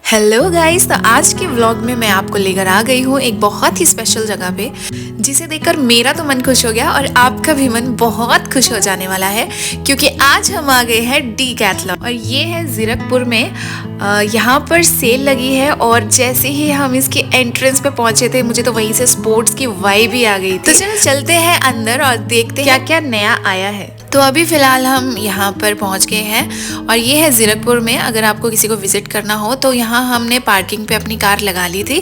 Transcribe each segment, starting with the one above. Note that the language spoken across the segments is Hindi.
हेलो गाइस, तो आज के व्लॉग में मैं आपको लेकर आ गई हूँ एक बहुत ही स्पेशल जगह पे, जिसे देखकर मेरा तो मन खुश हो गया और आपका भी मन बहुत खुश हो जाने वाला है, क्योंकि आज हम आ गए हैं डीकैथलॉन और ये है जीरकपुर में। यहाँ पर सेल लगी है और जैसे ही हम इसके एंट्रेंस पे पहुंचे थे, मुझे तो वहीं से स्पोर्ट्स की वाइब भी आ गई थी। तो चलो चलते हैं अंदर और देखते हैं क्या क्या नया आया है। तो अभी फ़िलहाल हम यहाँ पर पहुँच गए हैं और ये है ज़ीरकपुर में। अगर आपको किसी को विज़िट करना हो तो यहाँ हमने पार्किंग पे अपनी कार लगा ली थी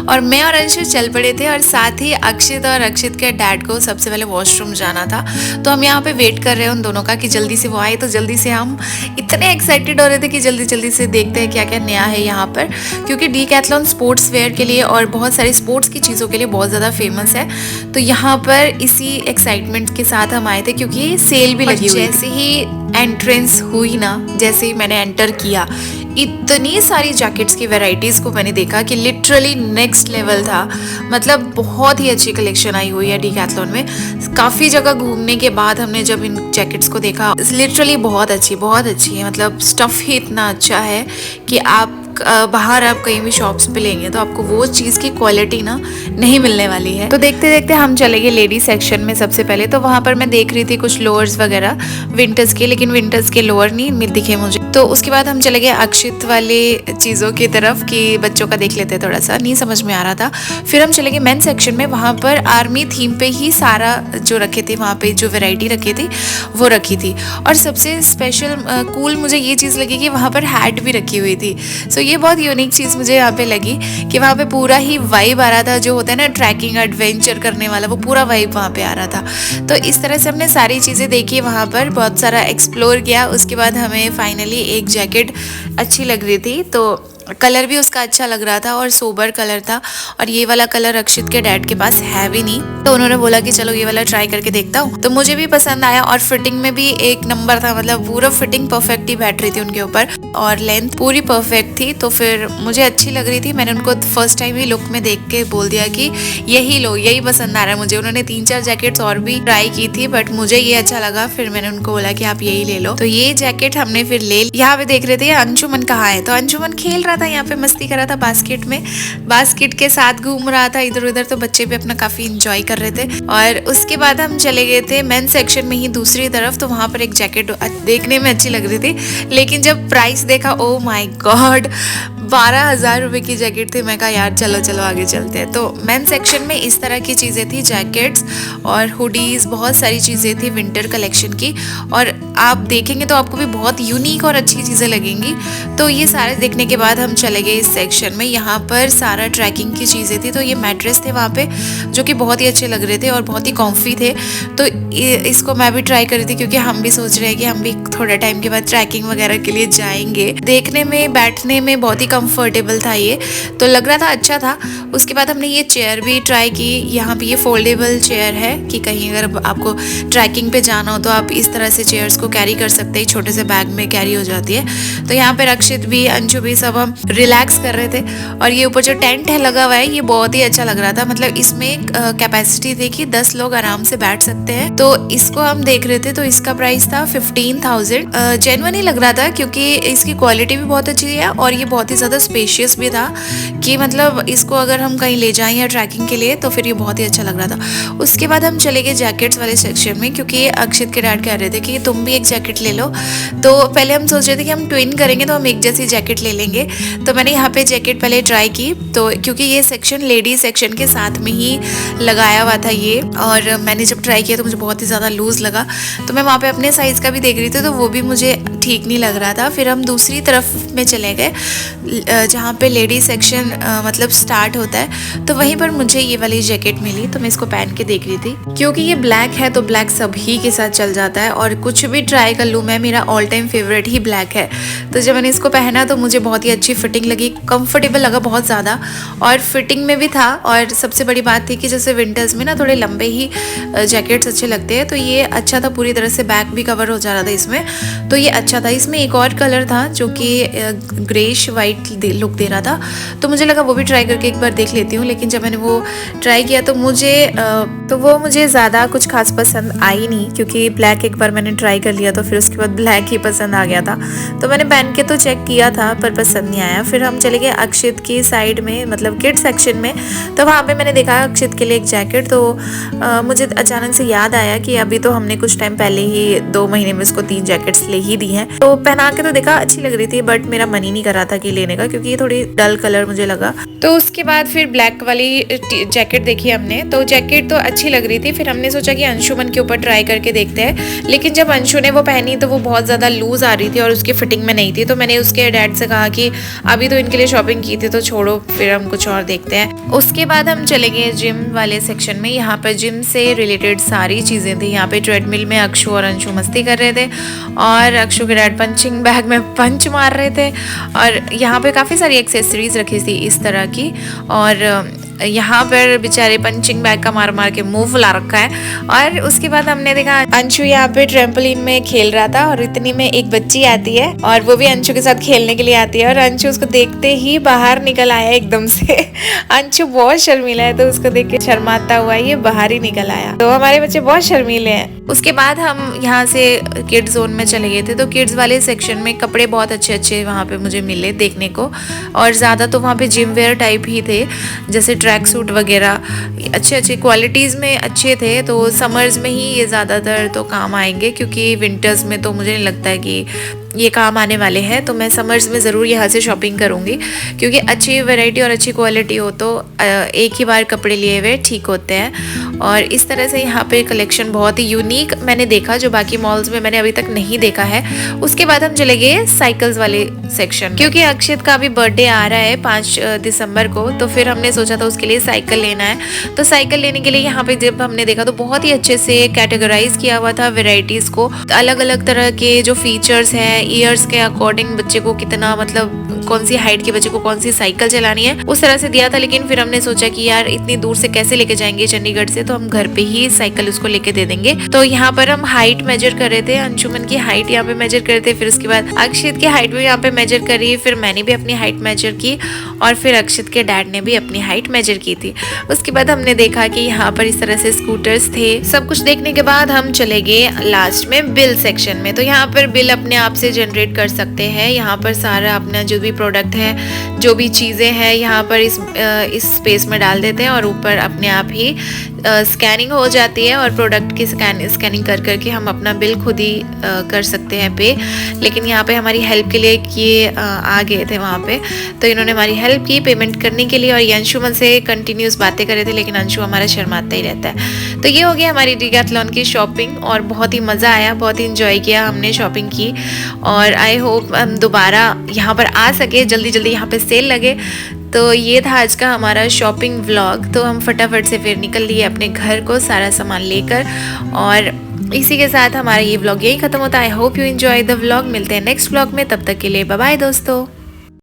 और मैं और अंशु चल पड़े थे, और साथ ही अक्षित और अक्षित के डैड को सबसे पहले वॉशरूम जाना था। तो हम यहाँ पे वेट कर रहे हैं उन दोनों का कि जल्दी से वो आए। तो जल्दी से हम इतने एक्साइटेड हो रहे थे कि जल्दी जल्दी से देखते हैं क्या क्या नया है यहाँ पर, क्योंकि डीकैथलॉन स्पोर्ट्स वेयर के लिए और बहुत सारी स्पोर्ट्स की चीज़ों के लिए बहुत ज़्यादा फेमस है। तो यहाँ पर इसी एक्साइटमेंट के साथ हम आए थे, क्योंकि सेल भी लगी हुई। जैसे ही एंट्रेंस हुई ना, जैसे ही मैंने एंटर किया, इतनी सारी जैकेट्स की वैरायटीज़ को मैंने देखा कि लिटरली नेक्स्ट लेवल था। मतलब बहुत ही अच्छी कलेक्शन आई हुई है डीकैथलॉन में। काफ़ी जगह घूमने के बाद हमने जब इन जैकेट्स को देखा, लिटरली बहुत अच्छी है। मतलब स्टफ़ ही इतना अच्छा है कि आप बाहर आप कहीं भी शॉप्स पे लेंगे तो आपको वो चीज़ की क्वालिटी ना नहीं मिलने वाली है। तो देखते देखते हम चले गए लेडीज सेक्शन में। सबसे पहले तो वहाँ पर मैं देख रही थी कुछ लोअर्स वगैरह विंटर्स के, लेकिन विंटर्स के लोअर नहीं दिखे मुझे। तो उसके बाद हम चले गए अक्षित वाले चीज़ों की तरफ कि बच्चों का देख लेते, थोड़ा सा नहीं समझ में आ रहा था। फिर हम चले गए मेन सेक्शन में। वहाँ पर आर्मी थीम पे ही सारा जो रखे थे, वहाँ पे जो वेराइटी रखी थी वो रखी थी। और सबसे स्पेशल कूल मुझे ये चीज़ लगी कि वहाँ पर हैट भी रखी हुई थी। सो ये बहुत यूनिक चीज़ मुझे यहाँ पे लगी कि वहाँ पे पूरा ही वाइब आ रहा था, जो होता है ना ट्रैकिंग एडवेंचर करने वाला, वो पूरा वाइब वहाँ पे आ रहा था। तो इस तरह से हमने सारी चीज़ें देखी, वहाँ पर बहुत सारा एक्सप्लोर किया। उसके बाद हमें फाइनली एक जैकेट अच्छी लग रही थी, तो कलर भी उसका अच्छा लग रहा था और सोबर कलर था। और ये वाला कलर अक्षित के डैड के पास है भी नहीं, तो उन्होंने बोला कि चलो ये वाला ट्राई करके देखता हूँ। तो मुझे भी पसंद आया और फिटिंग में भी एक नंबर था। मतलब पूरा फिटिंग परफेक्ट ही बैठ रही थी उनके ऊपर और लेंथ पूरी परफेक्ट थी। तो फिर मुझे अच्छी लग रही थी। मैंने उनको फर्स्ट टाइम ही लुक में देख के बोल दिया कि यही लो, यही पसंद आ रहा है मुझे। उन्होंने 3-4 जैकेट्स और भी ट्राई की थी, बट मुझे ये अच्छा लगा। फिर मैंने उनको बोला कि आप यही ले लो। तो ये जैकेट हमने फिर ले ली। यहाँ पे देख रहे थे अंशुमन कहाँ है, तो अंशुमन खेल रहा था, यहाँ पे मस्ती कर रहा था बास्केट में, बास्केट के साथ घूम रहा था इधर उधर। तो बच्चे भी अपना काफी इंजॉय कर रहे थे। और उसके बाद हम चले गए थे मेन सेक्शन में ही दूसरी तरफ। तो वहां पर एक जैकेट देखने में अच्छी लग रही थी, लेकिन जब प्राइस देखा, ओ माय गॉड, 12,000 रुपए की जैकेट थी। मैं कहा यार चलो चलो आगे चलते हैं। तो मेन सेक्शन में इस तरह की चीज़ें थी, जैकेट्स और हुडीज़, बहुत सारी चीज़ें थी विंटर कलेक्शन की। और आप देखेंगे तो आपको भी बहुत यूनिक और अच्छी चीज़ें लगेंगी। तो ये सारे देखने के बाद हम चले गए इस सेक्शन में। यहाँ पर सारा ट्रैकिंग की चीज़ें थी। तो ये मैट्रेस थे वहाँ पे, जो कि बहुत ही अच्छे लग रहे थे और बहुत ही कॉम्फी थे। तो इसको मैं भी ट्राई कर रही थी, क्योंकि हम भी सोच रहे हैं कि हम भी थोड़े टाइम के बाद ट्रैकिंग वगैरह के लिए जाएंगे। देखने में, बैठने में बहुत ही कंफर्टेबल था ये, तो लग रहा था अच्छा था। उसके बाद हमने ये चेयर भी ट्राई की। यहाँ पे ये फोल्डेबल चेयर है कि कहीं अगर आपको ट्रैकिंग पे जाना हो तो आप इस तरह से चेयर्स को कैरी कर सकते हैं, छोटे से बैग में कैरी हो जाती है। तो यहाँ पे रक्षित भी, अंशु भी, सब हम रिलैक्स कर रहे थे। और ये ऊपर जो टेंट है लगा हुआ है, ये बहुत ही अच्छा लग रहा था। मतलब इसमें कैपेसिटी थी कि 10 लोग आराम से बैठ सकते हैं। तो इसको हम देख रहे थे, तो इसका प्राइस था 15,000। जेन्युइन ही लग रहा था, क्योंकि इसकी क्वालिटी भी बहुत अच्छी है और ये बहुत ही ज़्यादा स्पेशियस भी था कि मतलब इसको अगर हम कहीं ले जाएं या ट्रैकिंग के लिए तो फिर ये बहुत ही अच्छा लग रहा था। उसके बाद हम चले गए जैकेट्स वाले सेक्शन में, क्योंकि अक्षित के डैड कह रहे थे कि तुम भी एक जैकेट ले लो। तो पहले हम सोच रहे थे कि हम ट्विन करेंगे तो हम एक जैसी जैकेट ले लेंगे। तो मैंने यहाँ पे जैकेट पहले ट्राई की, तो क्योंकि ये सेक्शन लेडीज सेक्शन के साथ में ही लगाया हुआ था ये, और मैंने जब ट्राई किया तो मुझे बहुत ही ज़्यादा लूज़ लगा। तो मैं वहाँ पे अपने साइज़ का भी देख रही थी, तो वो भी मुझे ठीक नहीं लग रहा था। फिर हम दूसरी तरफ में चले गए जहाँ पे लेडीज सेक्शन मतलब स्टार्ट होता है। तो वहीं पर मुझे ये वाली जैकेट मिली, तो मैं इसको पहन के देख रही थी। क्योंकि ये ब्लैक है तो ब्लैक सभी के साथ चल जाता है, और कुछ भी ट्राई कर लूँ मैं, मेरा ऑल टाइम फेवरेट ही ब्लैक है। तो जब मैंने इसको पहना तो मुझे बहुत ही अच्छी फिटिंग लगी, कंफर्टेबल लगा बहुत ज़्यादा, और फिटिंग में भी था। और सबसे बड़ी बात थी कि जैसे विंटर्स में ना थोड़े लंबे ही जैकेट्स अच्छे लगते हैं, तो ये अच्छा था, पूरी तरह से बैक भी कवर हो जा रहा था इसमें, तो ये अच्छा अच्छा था। इसमें एक और कलर था जो कि ग्रेश वाइट लुक दे रहा था, तो मुझे लगा वो भी ट्राई करके एक बार देख लेती हूँ। लेकिन जब मैंने वो ट्राई किया तो वो मुझे ज़्यादा कुछ खास पसंद आई नहीं, क्योंकि ब्लैक एक बार मैंने ट्राई कर लिया तो फिर उसके बाद ब्लैक ही पसंद आ गया था। तो मैंने पहन के तो चेक किया था पर पसंद नहीं आया। फिर हम चले गए अक्षित की साइड में, मतलब किड सेक्शन में। तो वहाँ पे मैंने देखा अक्षित के लिए एक जैकेट, तो मुझे अचानक से याद आया कि अभी तो हमने कुछ टाइम पहले ही 2 महीने में उसको 3 जैकेट्स ले ही दी हैं। तो पहना के तो देखा अच्छी लग रही थी, बट मेरा मन ही नहीं कर रहा था कि लेने का, क्योंकि ये थोड़ी डल कलर मुझे लगा। तो उसके बाद फिर ब्लैक वाली जैकेट देखी हमने, तो जैकेट तो अच्छी लग रही थी। फिर हमने सोचा कि अंशुमन के ऊपर ट्राई करके देखते हैं, लेकिन जब अंशु ने वो पहनी तो वो बहुत ज़्यादा लूज आ रही थी और उसकी फिटिंग में नहीं थी। तो मैंने उसके डैड से कहा कि अभी तो इनके लिए शॉपिंग की थी तो छोड़ो, फिर हम कुछ और देखते हैं। उसके बाद हम चले गए जिम वाले सेक्शन में। यहाँ पर जिम से रिलेटेड सारी चीज़ें थी। यहाँ पे ट्रेडमिल में अक्षु और अंशु मस्ती कर रहे थे और अक्षु के डैड पंचिंग बैग में पंच मार रहे थे। और यहाँ पे काफ़ी सारी एक्सेसरीज रखी थी इस तरह की, और यहाँ पर बेचारे पंचिंग बैग का मार मार के मुंह फुला रखा है। और उसके बाद हमने देखा अंशु यहाँ पे ट्रैम्पोलिन में खेल रहा था और इतनी में एक बच्ची आती है और वो भी अंशु के साथ खेलने के लिए आती है, और अंशु उसको देखते ही बाहर निकल आया एकदम से। अंशु बहुत शर्मीला है, तो उसको देख के शर्माता हुआ ये बाहर ही निकल आया। तो हमारे बच्चे बहुत शर्मीले हैं। उसके बाद हम यहाँ से किड्स जोन में चले गए थे। तो किड्स वाले सेक्शन में कपड़े बहुत अच्छे अच्छे वहाँ पे मुझे मिले देखने को, और ज़्यादा तो वहाँ पे जिम वेयर टाइप ही थे, जैसे ट्रैक सूट वगैरह अच्छे अच्छे क्वालिटीज़ में अच्छे थे। तो समर्स में ही ये ज़्यादातर तो काम आएंगे, क्योंकि विंटर्स में तो मुझे नहीं लगता है कि ये काम आने वाले हैं। तो मैं समर्स में ज़रूर यहाँ से शॉपिंग करूँगी, क्योंकि अच्छी वैरायटी और अच्छी क्वालिटी हो तो एक ही बार कपड़े लिए हुए ठीक होते हैं। और इस तरह से यहाँ पे कलेक्शन बहुत ही यूनिक मैंने देखा, जो बाकी मॉल्स में मैंने अभी तक नहीं देखा है। उसके बाद हम चले गए साइकिल्स वाले सेक्शन, क्योंकि अक्षित का भी बर्थडे आ रहा है 5 दिसंबर को। तो फिर हमने सोचा था उसके लिए साइकिल लेना है। तो साइकिल लेने के लिए यहाँ पे जब हमने देखा तो बहुत ही अच्छे से कैटेगराइज किया हुआ था वेराइटीज़ को, अलग अलग तरह के जो फीचर्स हैं, ईयर्स के अकॉर्डिंग बच्चे को कितना, मतलब कौन सी हाइट के बच्चे को कौन सी साइकिल चलानी है, उस तरह से दिया था। लेकिन फिर हमने सोचा कि यार इतनी दूर से कैसे लेके जाएंगे चंडीगढ़ से, तो हम घर पे ही साइकिल उसको लेके दे देंगे। तो यहाँ पर हम हाइट मेजर कर रहे थे, अंशुमन की हाइट यहाँ पे मेजर कर रहे थे, फिर उसके बाद अक्षित की हाइट भी यहाँ पे मेजर करी, फिर मैंने भी अपनी हाइट मेजर की, और फिर अक्षित के डैड ने भी अपनी हाइट मेजर की थी। उसके बाद हमने देखा कि यहाँ पर इस तरह से स्कूटर्स थे। सब कुछ देखने के बाद हम चले गए लास्ट में बिल सेक्शन में। तो यहाँ पर बिल अपने आप से जनरेट कर सकते हैं। यहाँ पर सारा अपना जो भी प्रोडक्ट है, जो भी चीज़ें हैं, यहाँ पर इस स्पेस में डाल देते हैं और ऊपर अपने आप ही स्कैनिंग हो जाती है, और प्रोडक्ट की स्कैनिंग कर करके हम अपना बिल खुद ही कर सकते हैं पे। लेकिन यहाँ पे हमारी हेल्प के लिए ये आ गए थे वहाँ पे, तो इन्होंने हमारी हेल्प की पेमेंट करने के लिए। और ये अंशुमन से कंटिन्यूस बातें कर रहे थे, लेकिन अंशु हमारा शर्माता ही रहता है। तो ये हो गया हमारी डिकैथलॉन की शॉपिंग, और बहुत ही मज़ा आया, बहुत ही इंजॉय किया हमने शॉपिंग की। और आई होप हम दोबारा यहाँ पर आ सके, जल्दी जल्दी यहाँ पे सेल लगे। तो ये था आज का हमारा शॉपिंग व्लॉग। तो हम फटाफट से फिर निकल लिए अपने घर को सारा सामान लेकर, और इसी के साथ हमारा ये व्लॉग यही खत्म होता है। I hope you enjoy the vlog. मिलते हैं नेक्स्ट व्लॉग में, तब तक के लिए बाय बाय दोस्तों।